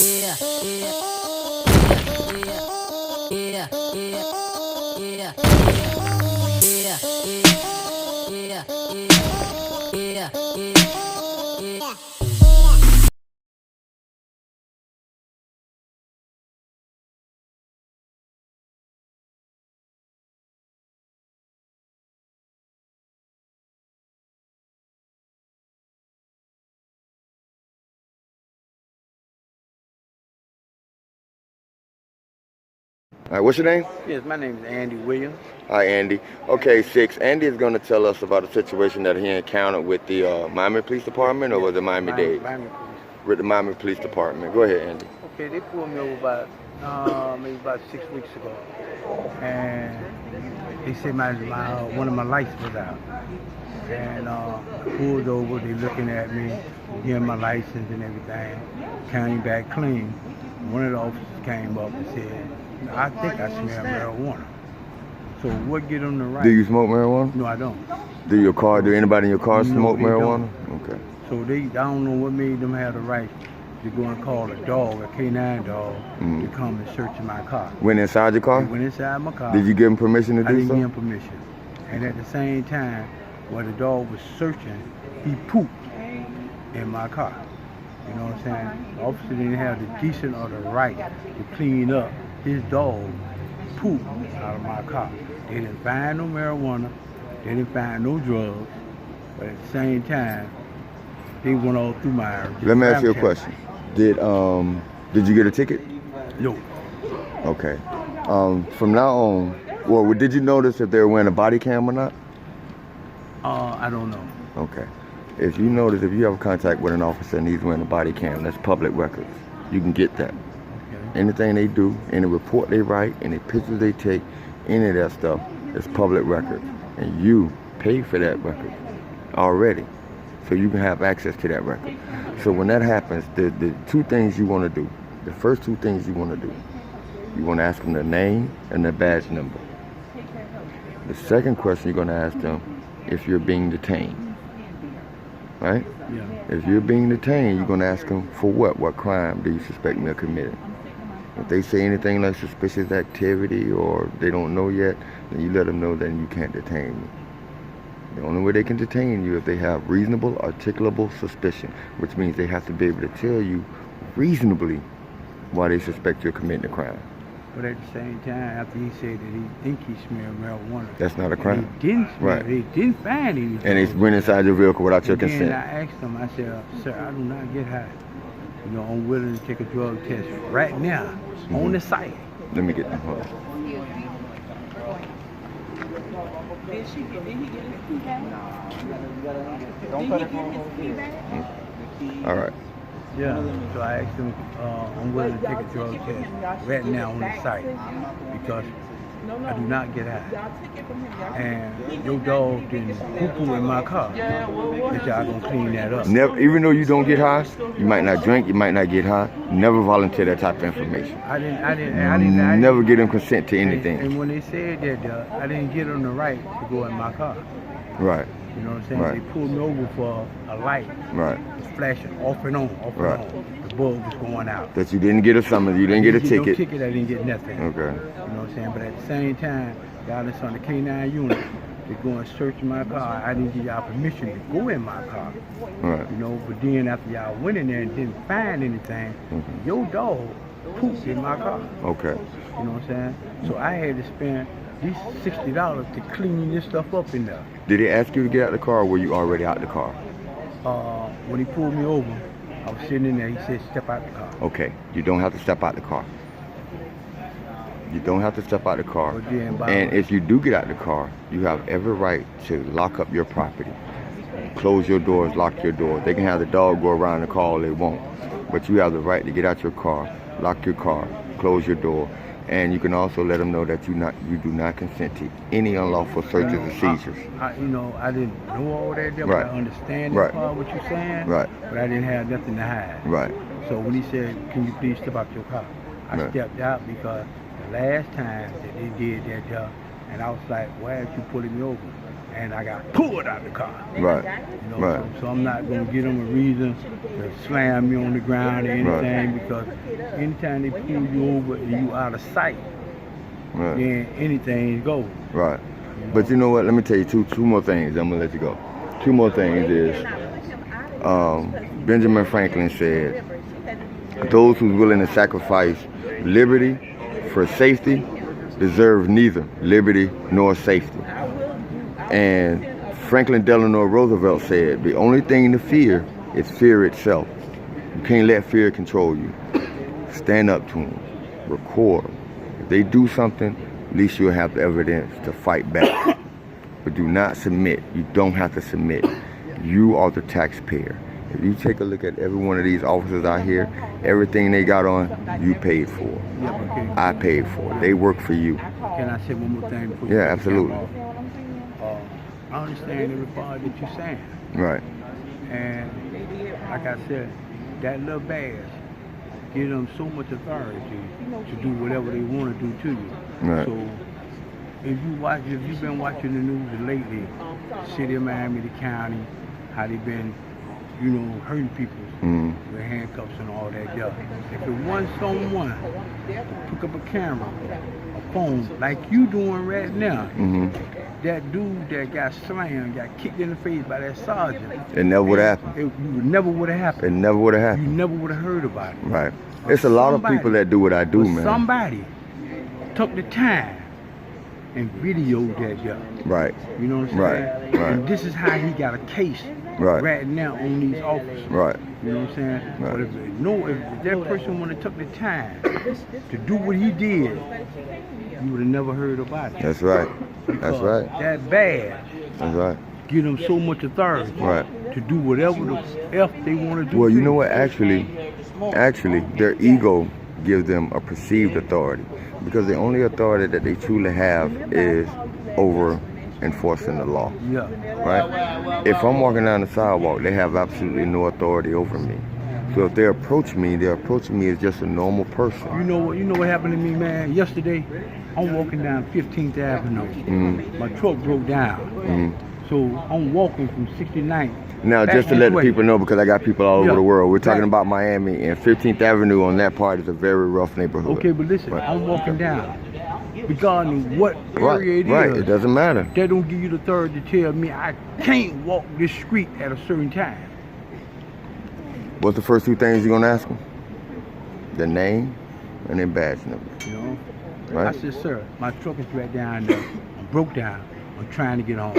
Yeah, yeah, yeah, yeah, yeah, yeah, yeah, yeah. All right, what's your name? Yes, my name is Andy Williams. Hi, Andy. Okay, Six. Andy is going to tell us about a situation that he encountered with the Miami Police Department, or was it Miami-Dade? Miami Police. With the Miami Police Department. Go ahead, Andy. Okay, they pulled me over maybe about 6 weeks ago, and they said one of my lights was out, and pulled over. They looking at me, getting my license and everything. Came back clean. One of the officers came up and said, "I think I smell marijuana." So what get them the right? Do you smoke marijuana? No, I don't. Do anybody in your car No, smoke they marijuana? Okay. So I don't know what made them have the right to go and call a dog, a K9 dog, to come and search in my car. Went inside your car? They went inside my car. Did you give him permission to I do didn't so? give him permission. And at the same time, while the dog was searching, he pooped in my car. You know what I'm saying? The officer didn't have the decent or the right to clean up his dog poop out of my car. They didn't find no marijuana. They didn't find no drugs. But at the same time, they went all through my. Let me ask you a question. Did you get a ticket? No. Okay. From now on, well, did you notice if they were wearing a body cam or not? I don't know. Okay. If you notice, if you have contact with an officer and he's wearing a body cam, that's public records. You can get that. Okay. Anything they do, any report they write, any pictures they take, any of that stuff is public record. And you pay for that record already. So you can have access to that record. So when that happens, the two things you want to do, the first two things you want to do, you want to ask them their name and their badge number. The second question you're going to ask them if you're being detained. Right? Yeah. If you're being detained, you're going to ask them for what? What crime do you suspect me of committing? If they say anything like suspicious activity or they don't know yet, then you let them know that you can't detain me. The only way they can detain you if they have reasonable, articulable suspicion, which means they have to be able to tell you reasonably why they suspect you're committing a crime. But at the same time, after he said that he think he smelled marijuana, That's not a crime. He didn't smell. Right. He didn't find anything. And they went inside your vehicle without your Then consent. I asked him. I said, "Sir, I do not get high. You know, I'm willing to take a drug test right now on the site." Let me get them. Hold on. Did he get his key back? Don't Did he get his key back? All right. Yeah. So I asked him, I'm willing to take a drug test right now on the site because I do not get high. Y'all took it from him. Y'all And your dog didn't poo-poo in my car. But y'all gonna clean that up. Never, even though you don't get high, you might not drink, you might not get high. Never volunteer that type of information. I didn't Never get them consent to anything. And when they said that, I didn't get them the right to go in my car. Right, You know what I'm saying? Right. They pulled me over for a light. right. It's flashing off and on, off Right. and on. The bulb was going out. That you didn't get a summons, you didn't get a No ticket. ticket, I didn't get nothing. Okay. You know what I'm saying? But at the same time, y'all is on the K9 unit. They go and search my car. I didn't give y'all permission to go in my car. Right. You know, but then after y'all went in there and didn't find anything, your dog pooped in my car. Okay. You know what I'm saying? So I had to spend these $60 to clean this stuff up in there. Did he ask you to get out of the car or were you already out the car? When he pulled me over, I was sitting in there. He said, "Step out the car." Okay. You don't have to step out the car. You don't have to step out the car. But then And if you do get out the car, you have every right to lock up your property. Close your doors, lock your doors. They can have the dog go around the car all they want. But you have the right to get out your car, lock your car, close your door. And you can also let them know that you do not consent to any unlawful searches or seizures. I didn't know all that, but Right. I understand Right. what you're saying. Right. But I didn't have nothing to hide. Right. So when he said, "Can you please step out your car?" I Right. stepped out because the last time that they did that, and I was like, "Why aren't you pulling me over?" and I got pulled out the car. Right. You know, Right. so I'm not gonna give them a reason to slam me on the ground or anything because anytime they pull you over and you out of sight, Right. then anything goes. Right. But you know what? Let me tell you two more things. I'm gonna let you go. Two more things is Benjamin Franklin said, "Those who's willing to sacrifice liberty for safety deserve neither liberty nor safety." And Franklin Delano Roosevelt said, "The only thing to fear is fear itself. You can't let fear control you. Stand up to them. Record them. If they do something, at least you'll have the evidence to fight back. But do not submit. You don't have to submit. You are the taxpayer. If you take a look at every one of these officers out here, everything they got on, you paid for. Yeah, okay. I paid for. They work for you." Can I say one more thing before you Yeah, get absolutely. off? I understand every part that you're saying. Right. And like I said, that little badge give them so much authority to do whatever they want to do to you. Right. So if you've been watching the news lately, city of Miami, the county, how they've been, hurting people Mm. with handcuffs and all that stuff. If it wasn't someone to pick up a camera, a phone, like you doing right now, Mm-hmm. that dude that got slammed, got kicked in the face by that sergeant, It never would have happened. it never would have happened. It never would have You happened. never would have heard about it. Right. It's a lot of Somebody- people that do what I do, But man. somebody took the time and videoed that job. Right. You know what I'm Right, saying? right. And this is how he got a case Right. now on these officers. Right. You know what I'm saying? Right. But if that person would have took the time to do what he did, you would have never heard about it. That's right. That's Because right. That badge That's right. give them so much authority Right. to do whatever the F they want to do. Well, you to know what? Actually, their ego gives them a perceived authority, because the only authority that they truly have is over enforcing the law. Yeah. Right? If I'm walking down the sidewalk, they have absolutely no authority over me. So if they approach me, they're approaching me as just a normal person. You know what happened to me, man? Yesterday, I'm walking down 15th Avenue. Mhm. My truck broke down. Mhm. So I'm walking from 69th. Now, back just to this let the way. people know, because I got people all Yeah. over the world, we're talking Right. about Miami, and 15th Avenue on that part is a very rough neighborhood. Okay, but listen, Right. I'm walking down. Regarding what Right, area it is, right. It doesn't matter. they don't give you the authority to tell me I can't walk this street at a certain time. What's the first two things you're gonna ask them? The name and their badge number. You know? Right. I said, sir, my truck is right down there. I'm broke down. I'm trying to get home.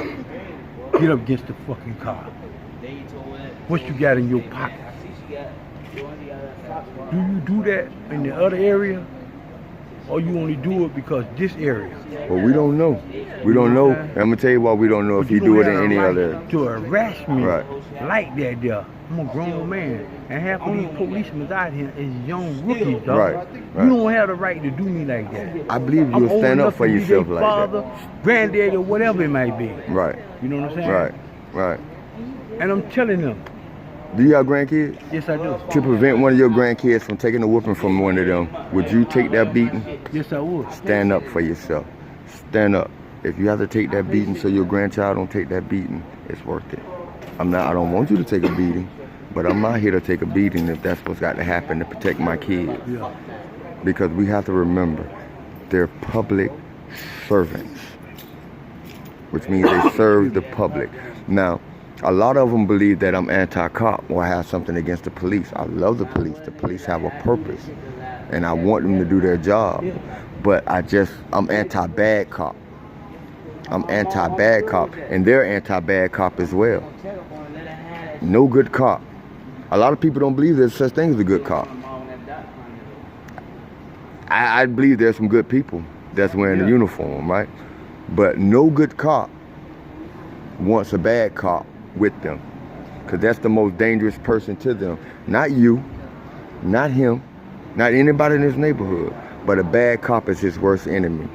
Get up against the fucking car. What you got in your pocket? Do you do that in the other area? Or you only do it because this area? But we don't know. We don't know. I'm gonna tell you why we don't know if But you do it don't in have any a right other. to harass me Right. like that there. I'm a grown man. And half of these policemen out here is young rookies, dog. Right, right. You don't have the right to do me like that. I believe I'm you'll old stand up enough for to be yourself their like father, granddaddy, or whatever it might be. that. Right. You know what I'm saying? Right. Right. And I'm telling them, Do you have grandkids? yes I do. To prevent one of your grandkids from taking a whooping from one of them, would you take that beating? Yes I would. Stand up for yourself. Stand up. If you have to take that beating so your grandchild don't take that beating, it's worth it. I don't want you to take a beating, but I'm not here to take a beating if that's what's got to happen to protect my kids. Yeah. Because we have to remember, they're public servants, which means they serve the public. Now, a lot of them believe that I'm anti-cop or I have something against the police. I love the police. The police have a purpose, and I want them to do their job. But I'm anti-bad cop. I'm anti-bad cop, and they're anti-bad cop as well. No good cop. A lot of people don't believe there's such thing as a good cop. I believe there's some good people that's wearing the uniform, right? But no good cop wants a bad cop with them, because that's the most dangerous person to them. Not you, not him, not anybody in his neighborhood, but a bad cop is his worst enemy.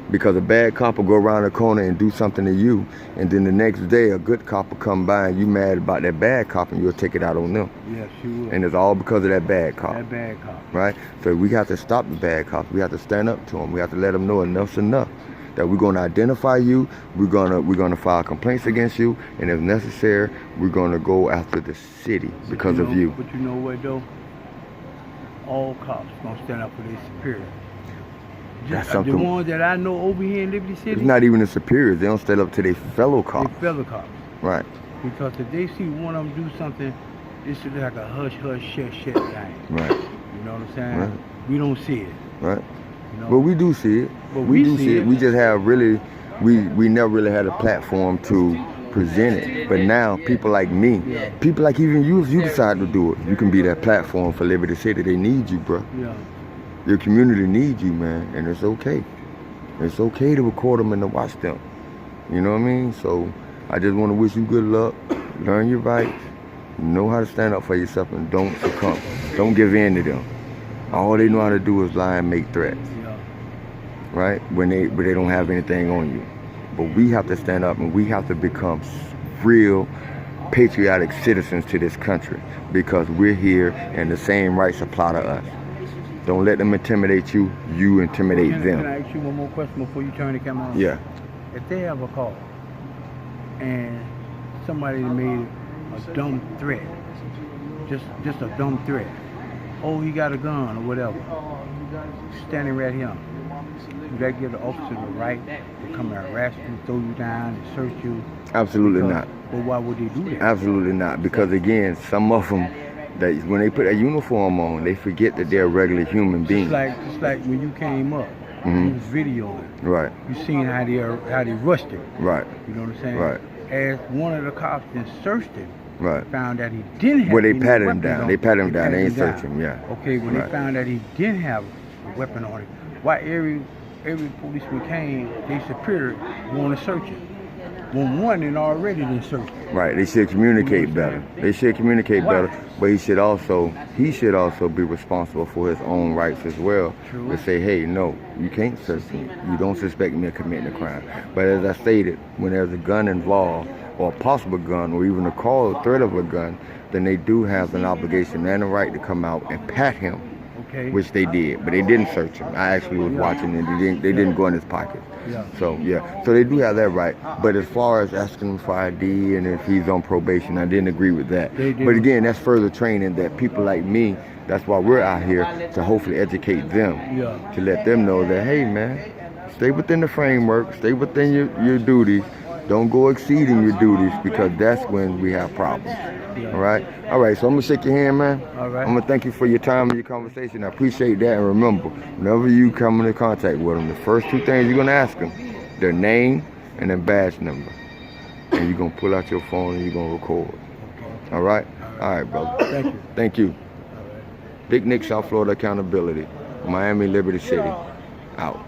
Because a bad cop will go around the corner and do something to you, and then the next day a good cop will come by and you mad about that bad cop and you'll take it out on them. Yes, you would. And it's all because of that bad cop. That bad cop. Right? So we have to stop the bad cops. We have to stand up to them. We have to let them know enough's enough. that we're gonna identify you, we're gonna file complaints against you, and if necessary, we're gonna go after the city because of you. But you know what though? All cops gonna stand up for their superior. That's The something. ones that I know over here in Liberty City, It's not even the superiors. They don't stand up to their fellow they cops. fellow cops. Right. Because if they see one of them do something, it's like a hush, shut thing. Right. You know what I'm saying? Right. We don't see it. Right. You know? But we do see it. But we we do see see it. it. We just have really, we never really had a platform to present it. But now people like me, Yeah. people like even you, if you decide to do it, you can be that platform for Liberty City. They need you, bro. Yeah. Your community needs you, man, and it's okay. It's okay to record them and to watch them. You know what I mean? So I just want to wish you good luck. Learn your rights. Know how to stand up for yourself and don't succumb. Don't give in to them. All they know how to do is lie and make threats, Yeah. right? But they don't have anything on you. But we have to stand up and we have to become real patriotic citizens to this country because we're here and the same rights apply to us. Don't let them intimidate you. You intimidate Can them. I ask you one more question before you turn the camera on? Yeah. If they have a call and somebody made a dumb threat, just a dumb threat, oh, he got a gun or whatever, standing right here, you got to give the officer the right to come and harass you, throw you down, and search you? Absolutely Because- not. But why would they do that? Absolutely not. Because again, some of them, that when they put a uniform on, they forget that they're regular human beings. Just like when you came up, Mhm. you was videoing. Right. You seen how they rushed him. Right. You know what I'm saying? Right. As one of the cops then searched him, Right. found that he didn't have Well, they any patted him weapons down. on They patted him down. They ain't patted search down. him. Yeah. Okay, when Right. they found that he didn't have a weapon on him, why every policeman came, they superior want to search him. When one and already didn't search him. Right. They should communicate better. They should communicate Why? better. But he should also be responsible for his own rights as well. True. To say, hey, no, you can't search me. You don't suspect me of committing a crime. But as I stated, when there's a gun involved, or a possible gun, or even a call or threat of a gun, then they do have an obligation and a right to come out and pat him, Okay. which they did. But they didn't search him. I actually was watching and they didn't go in his pocket. Yeah. So yeah, so they do have that right. But as far as asking him for ID and if he's on probation, I didn't agree with that. They did. But again, that's further training that people like me, that's why we're out here to hopefully educate them, Yeah. to let them know that, hey man, stay within the framework, stay within your duties. Don't go exceeding your duties because that's when we have problems. All right? All right, so I'm going to shake your hand, man. All right. I'm going to thank you for your time and your conversation. I appreciate that. And remember, whenever you come into contact with them, the first two things you're going to ask them, their name and their badge number. And you're going to pull out your phone and you're going to record. All right? All right, brother. Thank you. Thank you. All right. Big Nick, South Florida Accountability. Miami, Liberty City. Out.